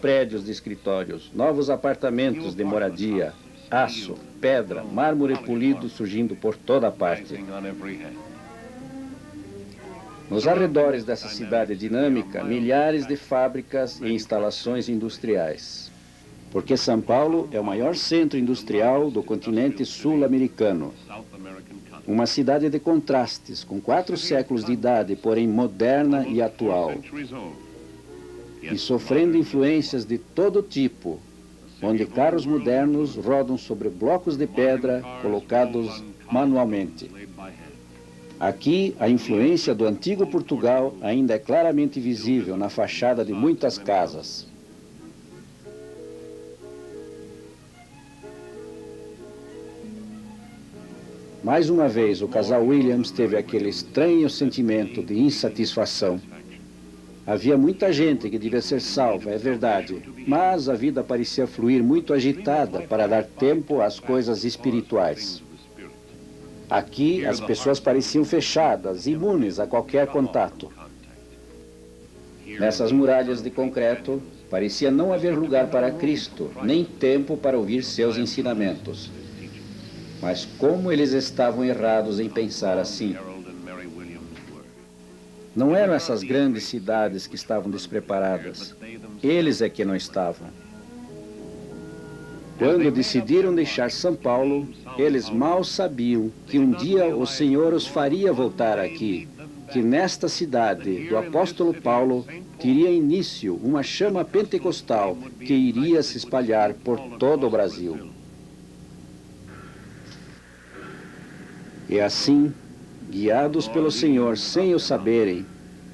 prédios de escritórios, novos apartamentos de moradia, aço, pedra, mármore polido surgindo por toda parte. Nos arredores dessa cidade dinâmica, milhares de fábricas e instalações industriais. Porque São Paulo é o maior centro industrial do continente sul-americano. Uma cidade de contrastes, com 4 séculos de idade, porém moderna e atual. E sofrendo influências de todo tipo, onde carros modernos rodam sobre blocos de pedra colocados manualmente. Aqui, a influência do antigo Portugal ainda é claramente visível na fachada de muitas casas. Mais uma vez, o casal Williams teve aquele estranho sentimento de insatisfação. Havia muita gente que devia ser salva, é verdade, mas a vida parecia fluir muito agitada para dar tempo às coisas espirituais. Aqui, as pessoas pareciam fechadas, imunes a qualquer contato. Nessas muralhas de concreto, parecia não haver lugar para Cristo, nem tempo para ouvir seus ensinamentos. Mas como eles estavam errados em pensar assim? Não eram essas grandes cidades que estavam despreparadas. Eles é que não estavam. Quando decidiram deixar São Paulo, eles mal sabiam que um dia o Senhor os faria voltar aqui, que nesta cidade do apóstolo Paulo teria início uma chama pentecostal que iria se espalhar por todo o Brasil. E assim, guiados pelo Senhor sem o saberem,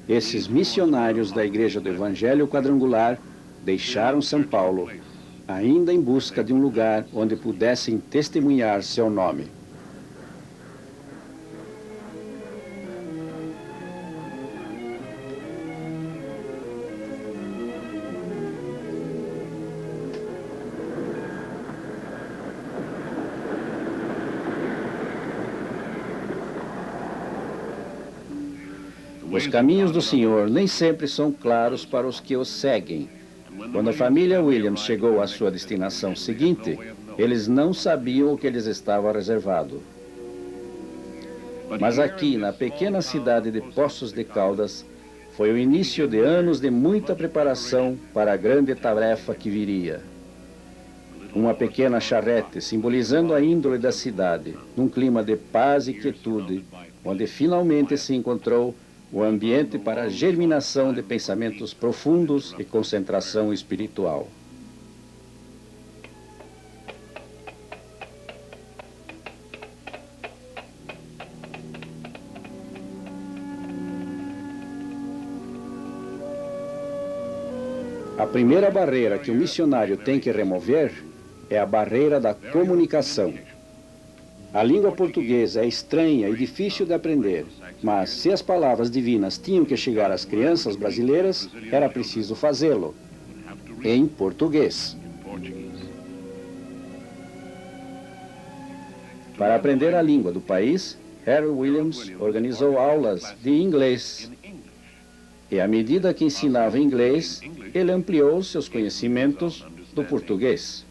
esses missionários da Igreja do Evangelho Quadrangular deixaram São Paulo, ainda em busca de um lugar onde pudessem testemunhar seu nome. Os caminhos do Senhor nem sempre são claros para os que os seguem. Quando a família Williams chegou à sua destinação seguinte, eles não sabiam o que lhes estava reservado. Mas aqui, na pequena cidade de Poços de Caldas, foi o início de anos de muita preparação para a grande tarefa que viria. Uma pequena charrete simbolizando a índole da cidade, num clima de paz e quietude, onde finalmente se encontrou o ambiente para a germinação de pensamentos profundos e concentração espiritual. A primeira barreira que o missionário tem que remover é a barreira da comunicação. A língua portuguesa é estranha e difícil de aprender, mas se as palavras divinas tinham que chegar às crianças brasileiras, era preciso fazê-lo em português. Para aprender a língua do país, Harry Williams organizou aulas de inglês. E à medida que ensinava inglês, ele ampliou seus conhecimentos do português.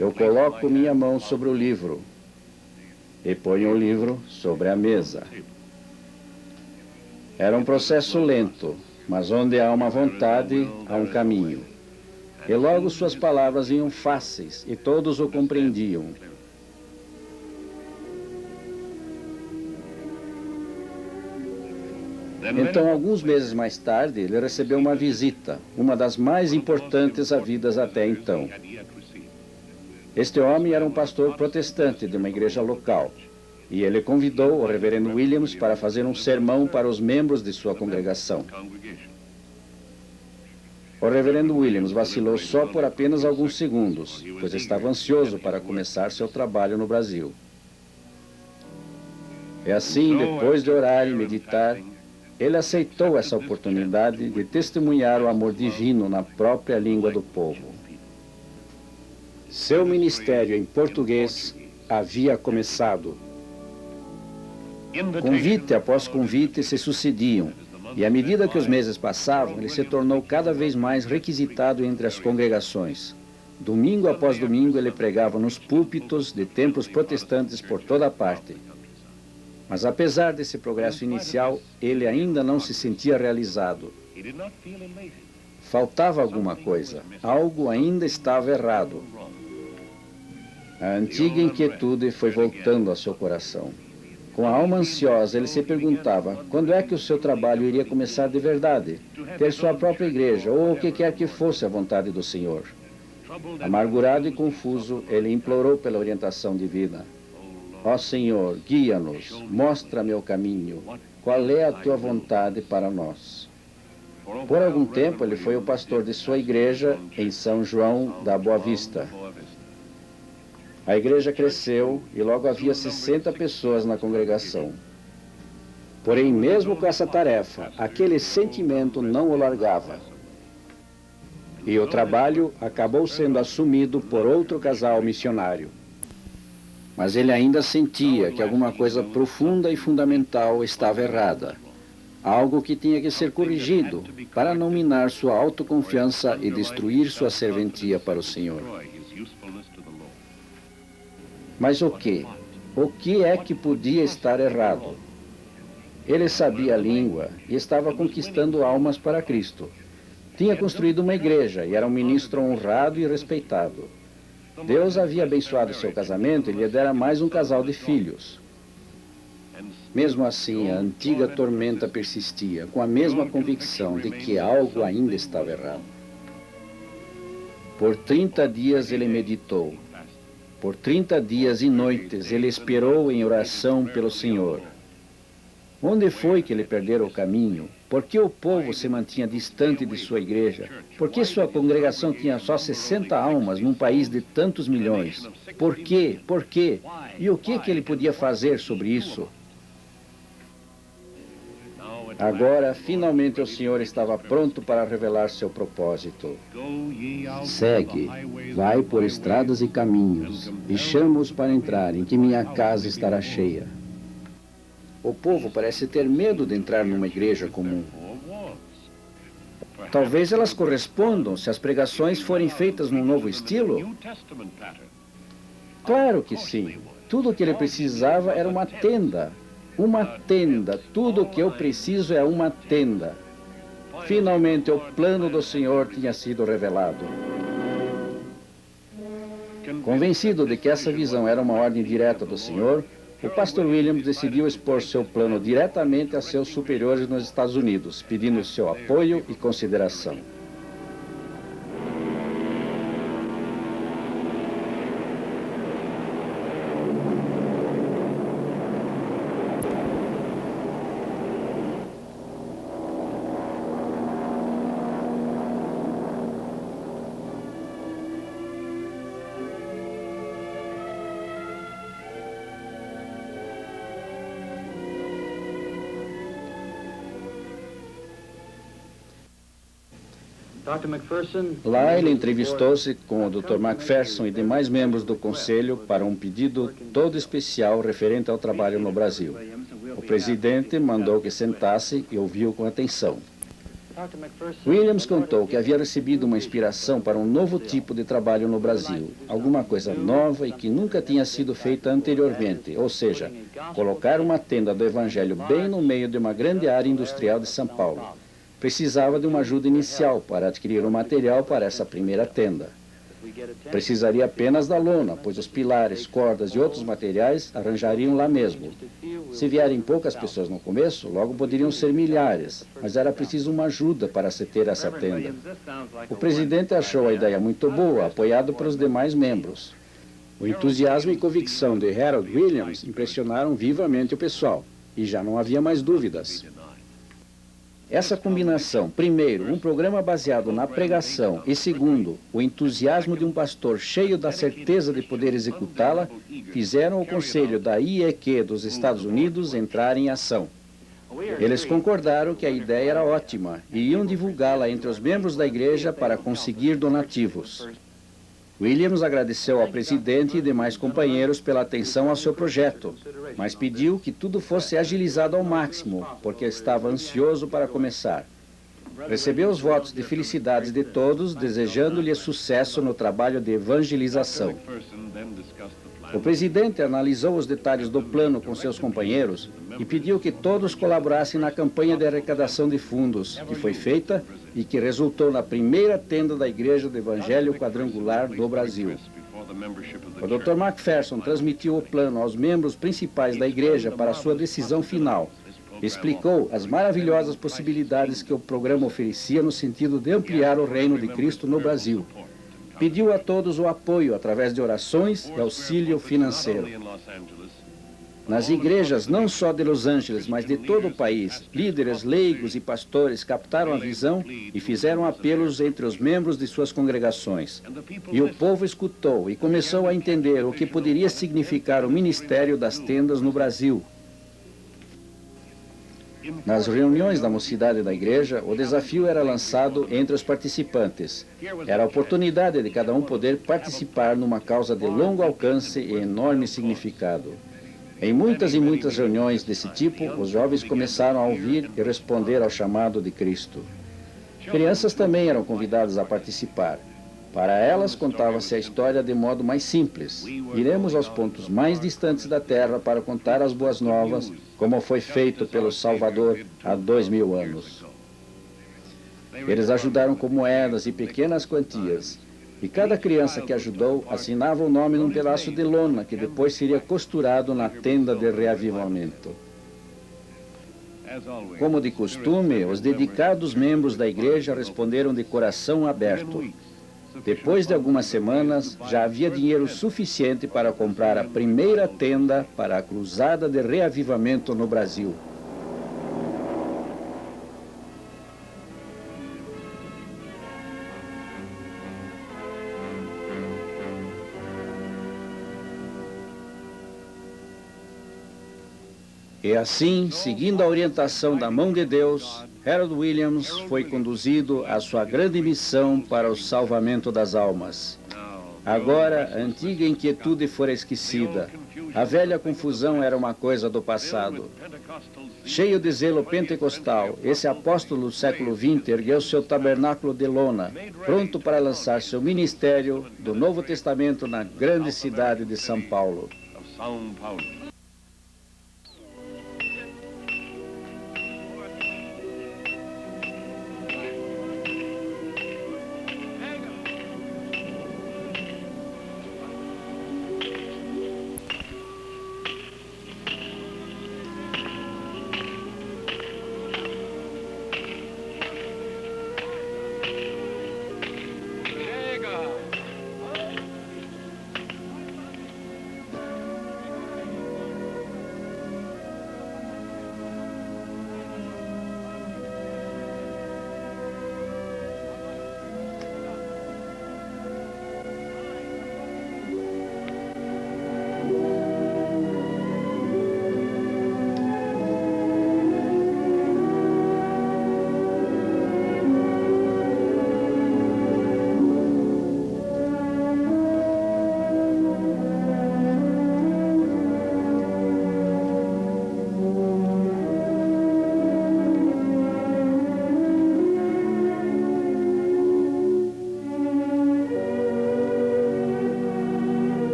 Eu coloco minha mão sobre o livro e ponho o livro sobre a mesa. Era um processo lento, mas onde há uma vontade, há um caminho. E logo suas palavras iam fáceis e todos o compreendiam. Então, alguns meses mais tarde, ele recebeu uma visita, uma das mais importantes havidas até então. Este homem era um pastor protestante de uma igreja local, e ele convidou o reverendo Williams para fazer um sermão para os membros de sua congregação. O reverendo Williams vacilou só por apenas alguns segundos, pois estava ansioso para começar seu trabalho no Brasil. E assim, depois de orar e meditar, ele aceitou essa oportunidade de testemunhar o amor divino na própria língua do povo. Seu ministério em português havia começado. Convite após convite se sucediam, e à medida que os meses passavam, ele se tornou cada vez mais requisitado entre as congregações. Domingo após domingo, ele pregava nos púlpitos de templos protestantes por toda parte. Mas apesar desse progresso inicial, ele ainda não se sentia realizado. Faltava alguma coisa, algo ainda estava errado. A antiga inquietude foi voltando ao seu coração. Com a alma ansiosa, ele se perguntava quando é que o seu trabalho iria começar de verdade, ter sua própria igreja, ou o que quer que fosse a vontade do Senhor. Amargurado e confuso, ele implorou pela orientação divina. Ó Senhor, guia-nos, mostra-me o caminho, qual é a tua vontade para nós? Por algum tempo, ele foi o pastor de sua igreja em São João da Boa Vista. A igreja cresceu e logo havia 60 pessoas na congregação. Porém, mesmo com essa tarefa, aquele sentimento não o largava. E o trabalho acabou sendo assumido por outro casal missionário. Mas ele ainda sentia que alguma coisa profunda e fundamental estava errada. Algo que tinha que ser corrigido para não minar sua autoconfiança e destruir sua serventia para o Senhor. Mas o que? O que é que podia estar errado? Ele sabia a língua e estava conquistando almas para Cristo. Tinha construído uma igreja e era um ministro honrado e respeitado. Deus havia abençoado seu casamento e lhe dera mais um casal de filhos. Mesmo assim, a antiga tormenta persistia, com a mesma convicção de que algo ainda estava errado. Por 30 dias ele meditou. Por 30 dias e noites ele esperou em oração pelo Senhor. Onde foi que ele perdera o caminho? Por que o povo se mantinha distante de sua igreja? Por que sua congregação tinha só 60 almas num país de tantos milhões? Por quê? Por quê? E o que ele podia fazer sobre isso? Agora, finalmente, o Senhor estava pronto para revelar seu propósito. Segue, vai por estradas e caminhos, e chama-os para entrarem, que minha casa estará cheia. O povo parece ter medo de entrar numa igreja comum. Talvez elas correspondam se as pregações forem feitas num novo estilo? Claro que sim. Tudo o que ele precisava era uma tenda. Uma tenda. Tudo o que eu preciso é uma tenda. Finalmente o plano do Senhor tinha sido revelado. Convencido de que essa visão era uma ordem direta do Senhor, o pastor Williams decidiu expor seu plano diretamente a seus superiores nos Estados Unidos, pedindo seu apoio e consideração. Lá ele entrevistou-se com o Dr. McPherson e demais membros do conselho para um pedido todo especial referente ao trabalho no Brasil. O presidente mandou que sentasse e ouviu com atenção. Williams contou que havia recebido uma inspiração para um novo tipo de trabalho no Brasil, alguma coisa nova e que nunca tinha sido feita anteriormente, ou seja, colocar uma tenda do Evangelho bem no meio de uma grande área industrial de São Paulo. Precisava de uma ajuda inicial para adquirir o material para essa primeira tenda. Precisaria apenas da lona, pois os pilares, cordas e outros materiais arranjariam lá mesmo. Se vierem poucas pessoas no começo, logo poderiam ser milhares, mas era preciso uma ajuda para se ter essa tenda. O presidente achou a ideia muito boa, apoiado pelos demais membros. O entusiasmo e convicção de Harold Williams impressionaram vivamente o pessoal, e já não havia mais dúvidas. Essa combinação, primeiro, um programa baseado na pregação e, segundo, o entusiasmo de um pastor cheio da certeza de poder executá-la, fizeram o conselho da IEQ dos Estados Unidos entrar em ação. Eles concordaram que a ideia era ótima e iam divulgá-la entre os membros da igreja para conseguir donativos. Williams agradeceu ao presidente e demais companheiros pela atenção ao seu projeto, mas pediu que tudo fosse agilizado ao máximo, porque estava ansioso para começar. Recebeu os votos de felicidades de todos, desejando-lhe sucesso no trabalho de evangelização. O presidente analisou os detalhes do plano com seus companheiros e pediu que todos colaborassem na campanha de arrecadação de fundos, que foi feita e que resultou na primeira tenda da Igreja do Evangelho Quadrangular do Brasil. O Dr. McPherson transmitiu o plano aos membros principais da Igreja para sua decisão final. Explicou as maravilhosas possibilidades que o programa oferecia no sentido de ampliar o reino de Cristo no Brasil. Pediu a todos o apoio através de orações e auxílio financeiro. Nas igrejas, não só de Los Angeles, mas de todo o país, líderes, leigos e pastores captaram a visão e fizeram apelos entre os membros de suas congregações. E o povo escutou e começou a entender o que poderia significar o ministério das tendas no Brasil. Nas reuniões da mocidade da igreja, o desafio era lançado entre os participantes. Era a oportunidade de cada um poder participar numa causa de longo alcance e enorme significado. Em muitas e muitas reuniões desse tipo, os jovens começaram a ouvir e responder ao chamado de Cristo. Crianças também eram convidadas a participar. Para elas, contava-se a história de modo mais simples. Iremos aos pontos mais distantes da terra para contar as boas novas, como foi feito pelo Salvador há 2000 anos. Eles ajudaram com moedas e pequenas quantias. E cada criança que ajudou assinava o nome num pedaço de lona, que depois seria costurado na tenda de reavivamento. Como de costume, os dedicados membros da igreja responderam de coração aberto. Depois de algumas semanas, já havia dinheiro suficiente para comprar a primeira tenda para a cruzada de reavivamento no Brasil. E assim, seguindo a orientação da mão de Deus, Harold Williams foi conduzido à sua grande missão para o salvamento das almas. Agora, a antiga inquietude fora esquecida. A velha confusão era uma coisa do passado. Cheio de zelo pentecostal, esse apóstolo do século XX ergueu seu tabernáculo de lona, pronto para lançar seu ministério do Novo Testamento na grande cidade de São Paulo.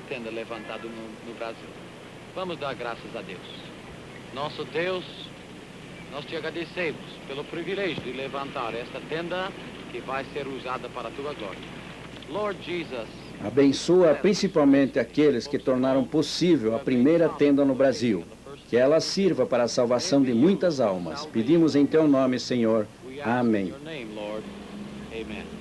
Tenda levantado no Brasil. Vamos dar graças a Deus. Nosso Deus, nós te agradecemos pelo privilégio de levantar esta tenda que vai ser usada para a tua glória. Lord Jesus, abençoa principalmente aqueles que tornaram possível a primeira tenda no Brasil. Que ela sirva para a salvação de muitas almas. Pedimos em teu nome, Senhor. Amém. Amen.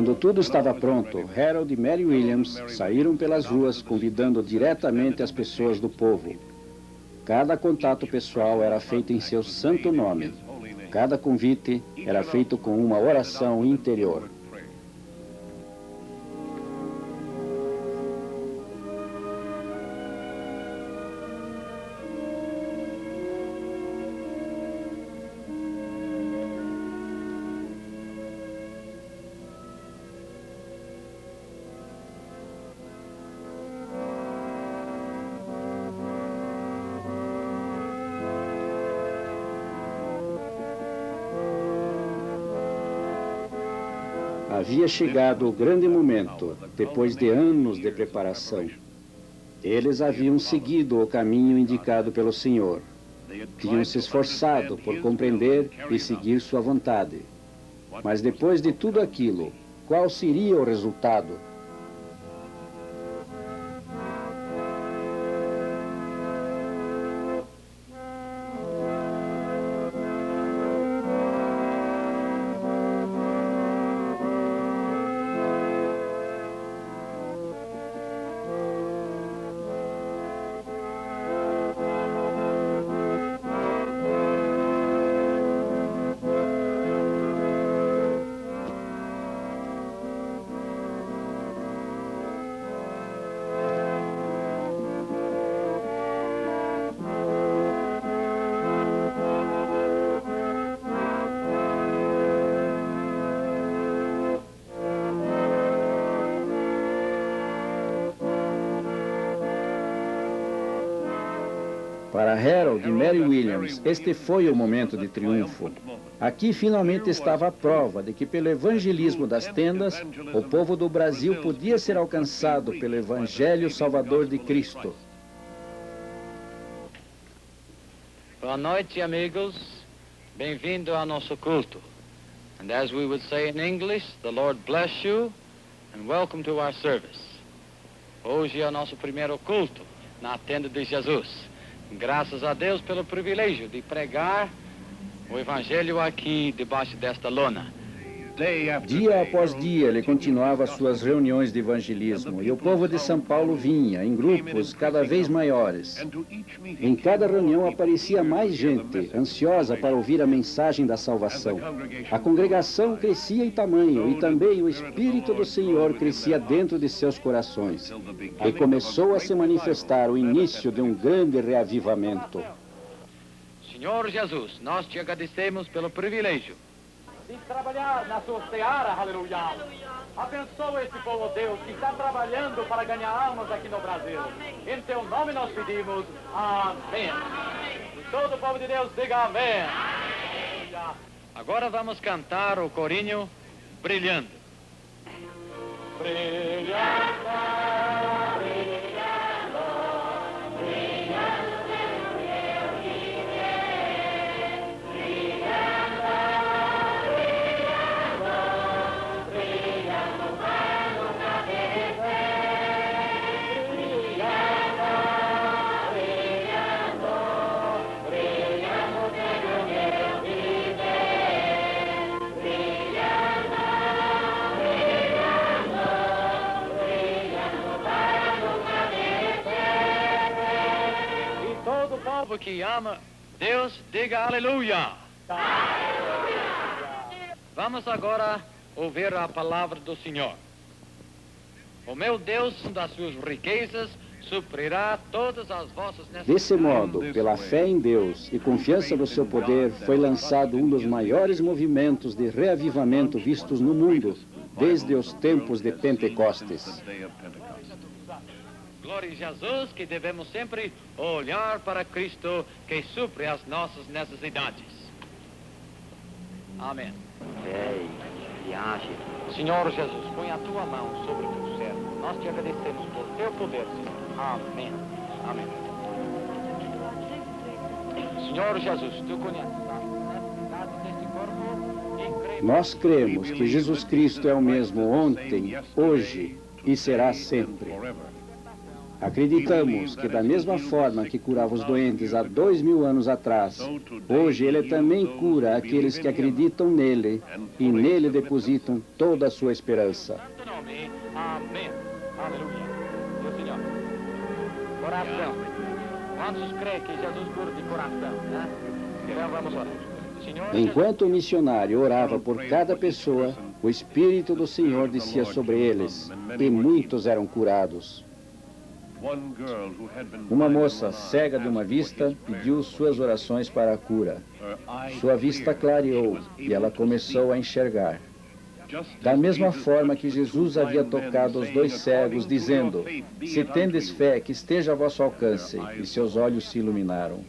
Quando tudo estava pronto, Harold e Mary Williams saíram pelas ruas convidando diretamente as pessoas do povo. Cada contato pessoal era feito em seu santo nome. Cada convite era feito com uma oração interior. Havia chegado o grande momento, depois de anos de preparação. Eles haviam seguido o caminho indicado pelo Senhor. Tinham se esforçado por compreender e seguir sua vontade. Mas depois de tudo aquilo, qual seria o resultado? Para Harold e Mary Williams, este foi o momento de triunfo. Aqui finalmente estava a prova de que pelo evangelismo das tendas, o povo do Brasil podia ser alcançado pelo Evangelho Salvador de Cristo. Boa noite, amigos. Bem-vindo ao nosso culto. And as we would say in English, the Lord bless you and welcome to our service. Hoje é o nosso primeiro culto na tenda de Jesus. Graças a Deus pelo privilégio de pregar o Evangelho aqui debaixo desta lona. Dia após dia, ele continuava suas reuniões de evangelismo e o povo de São Paulo vinha em grupos cada vez maiores. Em cada reunião aparecia mais gente, ansiosa para ouvir a mensagem da salvação. A congregação crescia em tamanho e também o Espírito do Senhor crescia dentro de seus corações. E começou a se manifestar o início de um grande reavivamento. Senhor Jesus, nós te agradecemos pelo privilégio de trabalhar na sua seara, aleluia. Abençoa esse povo, Deus, que está trabalhando para ganhar almas aqui no Brasil. Em teu nome nós pedimos, amém. E todo o povo de Deus diga amém. Agora vamos cantar o corinho Brilhando. Brilhando, brilhando. Que ama Deus, diga aleluia. Vamos agora ouvir a palavra do Senhor. O meu Deus, das suas riquezas, suprirá todas as vossas necessidades. Desse modo, pela fé em Deus e confiança no seu poder, foi lançado um dos maiores movimentos de reavivamento vistos no mundo desde os tempos de Pentecostes. Glória a Jesus, que devemos sempre olhar para Cristo, que supre as nossas necessidades. Amém. Senhor Jesus, põe a tua mão sobre o teu servo. Nós te agradecemos por teu poder, Senhor. Amém. Amém. Senhor Jesus, tu conheces as necessidades deste corpo e cremos. Nós cremos que Jesus Cristo é o mesmo ontem, hoje e será sempre. Acreditamos que da mesma forma que curava os doentes há 2000 anos atrás, hoje Ele também cura aqueles que acreditam nele e nele depositam toda a sua esperança. Amém. Aleluia. Sim, Senhor. Coração. Quantos creem que Jesus cura de coração, né? Então vamos orar. Senhor, Enquanto o missionário orava por cada pessoa, o Espírito do Senhor descia sobre eles e muitos eram curados. Uma moça cega de uma vista pediu suas orações para a cura. Sua vista clareou e ela começou a enxergar. Da mesma forma que Jesus havia tocado os dois cegos, dizendo: "Se tendes fé, que esteja a vosso alcance", e seus olhos se iluminaram.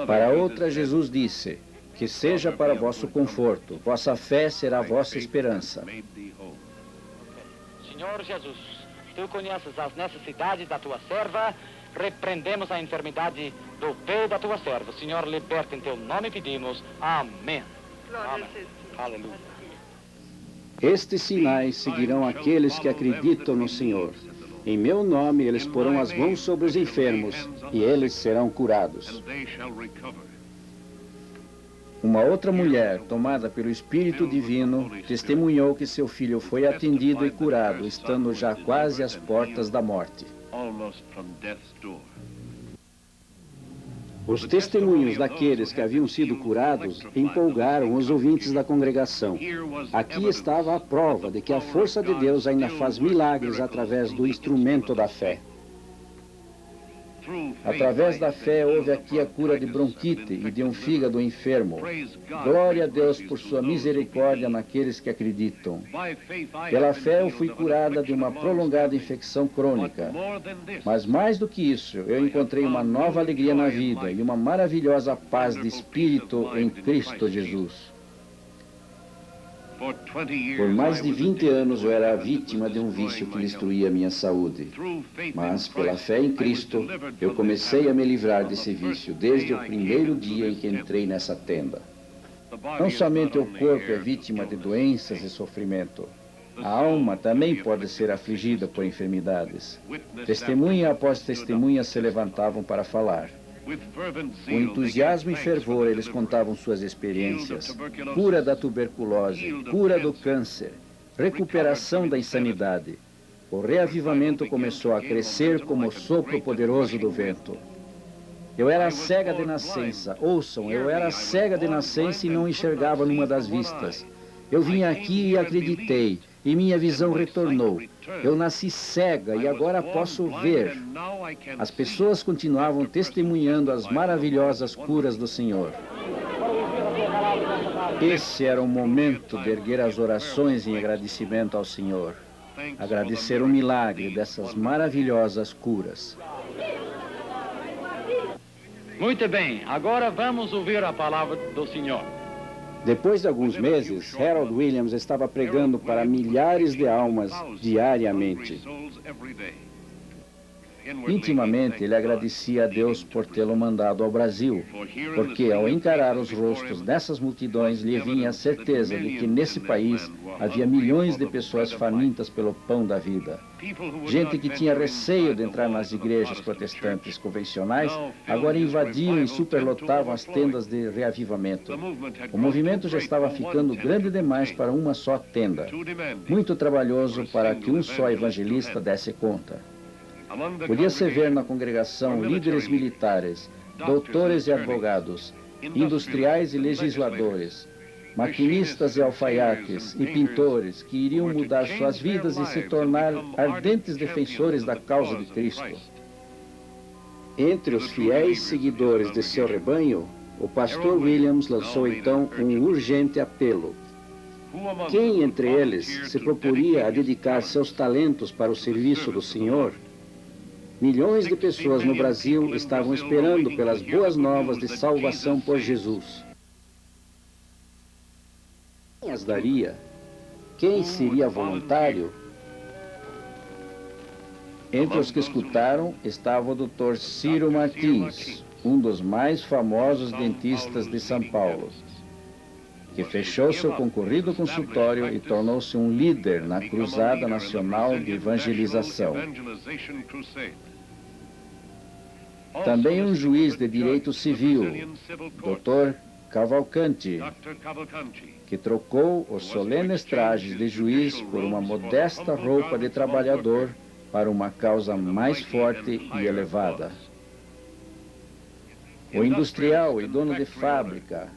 Para outra, Jesus disse: "Que seja para vosso conforto, vossa fé será vossa esperança." Senhor Jesus, Tu conheces as necessidades da Tua serva, repreendemos a enfermidade do pé da Tua serva. Senhor, liberta em Teu nome pedimos. Amém. Amém. Aleluia. Estes sinais seguirão aqueles que acreditam no Senhor. Em meu nome eles porão as mãos sobre os enfermos e eles serão curados. Uma outra mulher, tomada pelo Espírito Divino, testemunhou que seu filho foi atendido e curado, estando já quase às portas da morte. Os testemunhos daqueles que haviam sido curados empolgaram os ouvintes da congregação. Aqui estava a prova de que a força de Deus ainda faz milagres através do instrumento da fé. Através da fé houve aqui a cura de bronquite e de um fígado enfermo. Glória a Deus por sua misericórdia naqueles que acreditam. Pela fé eu fui curada de uma prolongada infecção crônica. Mas mais do que isso, eu encontrei uma nova alegria na vida e uma maravilhosa paz de espírito em Cristo Jesus. Por mais de 20 anos eu era vítima de um vício que destruía minha saúde. Mas, pela fé em Cristo, eu comecei a me livrar desse vício desde o primeiro dia em que entrei nessa tenda. Não somente o corpo é vítima de doenças e sofrimento. A alma também pode ser afligida por enfermidades. Testemunha após testemunha se levantavam para falar. Com entusiasmo e fervor, eles contavam suas experiências: cura da tuberculose, cura do câncer, recuperação da insanidade. O reavivamento começou a crescer como o sopro poderoso do vento. Eu era cega de nascença. Ouçam, eu era cega de nascença e não enxergava numa das vistas. Eu vim aqui e acreditei, e minha visão retornou. Eu nasci cega e agora posso ver. As pessoas continuavam testemunhando as maravilhosas curas do Senhor. Esse era o momento de erguer as orações em agradecimento ao Senhor. Agradecer o milagre dessas maravilhosas curas. Muito bem, agora vamos ouvir a palavra do Senhor. Depois de alguns meses, Harold Williams estava pregando para milhares de almas diariamente. Intimamente, ele agradecia a Deus por tê-lo mandado ao Brasil, porque ao encarar os rostos dessas multidões, lhe vinha a certeza de que nesse país havia milhões de pessoas famintas pelo pão da vida. Gente que tinha receio de entrar nas igrejas protestantes convencionais, agora invadiam e superlotavam as tendas de reavivamento. O movimento já estava ficando grande demais para uma só tenda. Muito trabalhoso para que um só evangelista desse conta. Podia-se ver na congregação líderes militares, doutores e advogados, industriais e legisladores, maquinistas e alfaiates e pintores que iriam mudar suas vidas e se tornar ardentes defensores da causa de Cristo. Entre os fiéis seguidores de seu rebanho, o pastor Williams lançou então um urgente apelo. Quem entre eles se proporia a dedicar seus talentos para o serviço do Senhor? Milhões de pessoas no Brasil estavam esperando pelas boas novas de salvação por Jesus. Quem as daria? Quem seria voluntário? Entre os que escutaram estava o Dr. Ciro Martins, um dos mais famosos dentistas de São Paulo, que fechou seu concorrido consultório e tornou-se um líder na Cruzada Nacional de Evangelização. Também um juiz de direito civil, Dr. Cavalcanti, que trocou os solenes trajes de juiz por uma modesta roupa de trabalhador para uma causa mais forte e elevada. O industrial e dono de fábrica,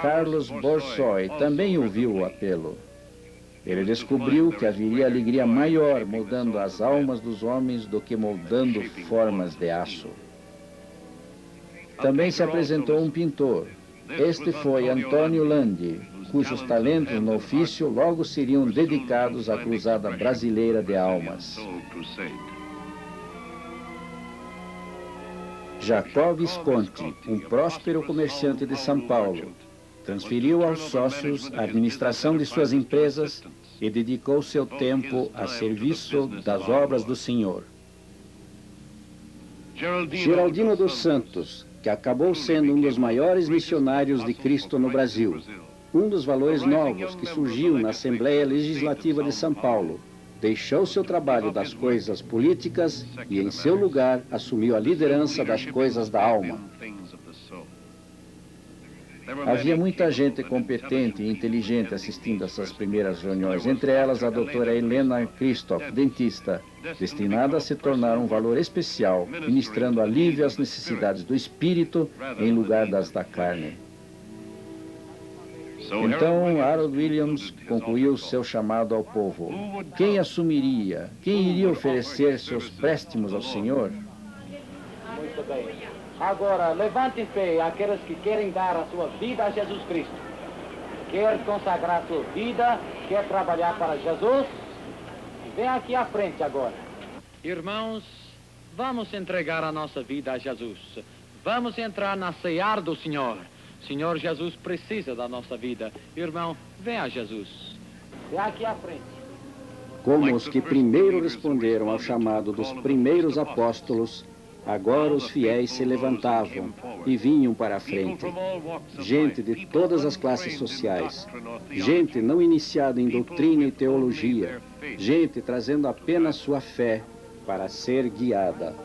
Carlos Borsoi, também ouviu o apelo. Ele descobriu que haveria alegria maior moldando as almas dos homens do que moldando formas de aço. Também se apresentou um pintor. Este foi Antônio Landi, cujos talentos no ofício logo seriam dedicados à cruzada brasileira de almas. Jacó Visconti, um próspero comerciante de São Paulo, transferiu aos sócios a administração de suas empresas e dedicou seu tempo a serviço das obras do Senhor. Geraldino dos Santos, que acabou sendo um dos maiores missionários de Cristo no Brasil, um dos valores novos que surgiu na Assembleia Legislativa de São Paulo, deixou seu trabalho das coisas políticas e, em seu lugar, assumiu a liderança das coisas da alma. Havia muita gente competente e inteligente assistindo essas primeiras reuniões, entre elas a doutora Helena Christoph, dentista, destinada a se tornar um valor especial, ministrando alívio às necessidades do espírito em lugar das da carne. Então, Harold Williams concluiu seu chamado ao povo. Quem assumiria, quem iria oferecer seus préstimos ao Senhor? Muito bem. Agora, levante-se aqueles que querem dar a sua vida a Jesus Cristo. Quer consagrar sua vida, quer trabalhar para Jesus? Vem aqui à frente agora. Irmãos, vamos entregar a nossa vida a Jesus. Vamos entrar na ceia do Senhor. Senhor Jesus precisa da nossa vida. Irmão, vem a Jesus. Vem aqui à frente. Como os que primeiro responderam ao chamado dos primeiros apóstolos, agora os fiéis se levantavam e vinham para a frente. Gente de todas as classes sociais, gente não iniciada em doutrina e teologia, gente trazendo apenas sua fé para ser guiada.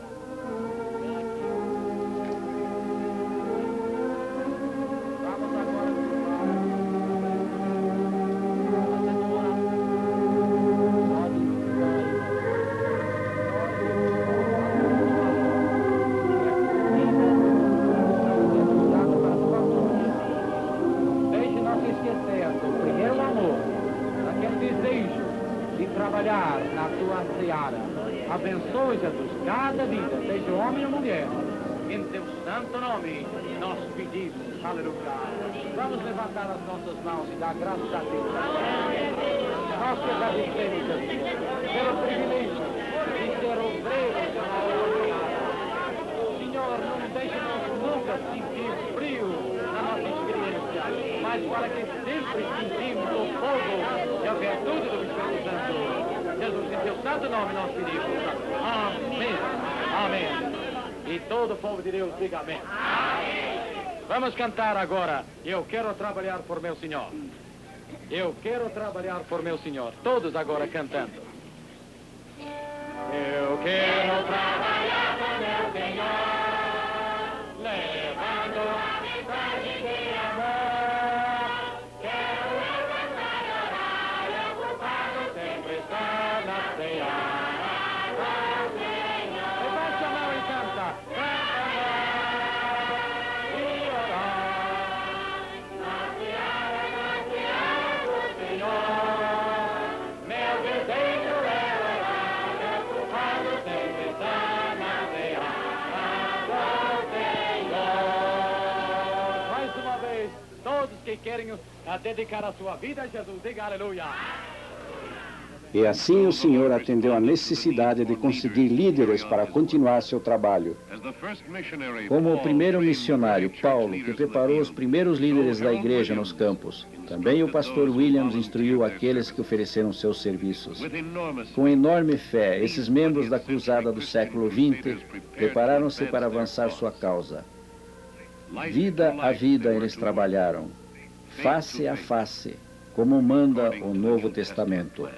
Abençoe, Jesus, cada vida, seja homem ou mulher. Em teu santo nome, nós pedimos. Aleluia. Vamos levantar as nossas mãos e dar graças a Deus. Nós te agradecemos, Jesus, pelo privilégio de ser obreiros da obra. Senhor, não deixe-nos nunca sentir frio na nossa experiência, mas para que sempre sentimos o fogo e a virtude do Espírito Santo. Jesus, em teu santo nome nós pedimos. Amém. Amém. E todo o povo de Deus diga amém. Amém. Vamos cantar agora. Eu quero trabalhar por meu Senhor. Eu quero trabalhar por meu Senhor. Todos agora cantando. Eu quero trabalhar por meu Senhor, levando a mensagem de amor. Quero levantar e orar e ocupado sempre estar na ceia. Levante a mão e canta. Cantará e orar na seara do Senhor. Meu desejo é orar e ocupado sempre estar na seara do Senhor. Mais uma vez, todos que querem dedicar a sua vida a Jesus, diga aleluia. E assim o Senhor atendeu a necessidade de conseguir líderes para continuar seu trabalho. Como o primeiro missionário, Paulo, que preparou os primeiros líderes da igreja nos campos, também o pastor Williams instruiu aqueles que ofereceram seus serviços. Com enorme fé, esses membros da cruzada do século XX prepararam-se para avançar sua causa. Vida a vida eles trabalharam, face a face, como manda o Novo Testamento.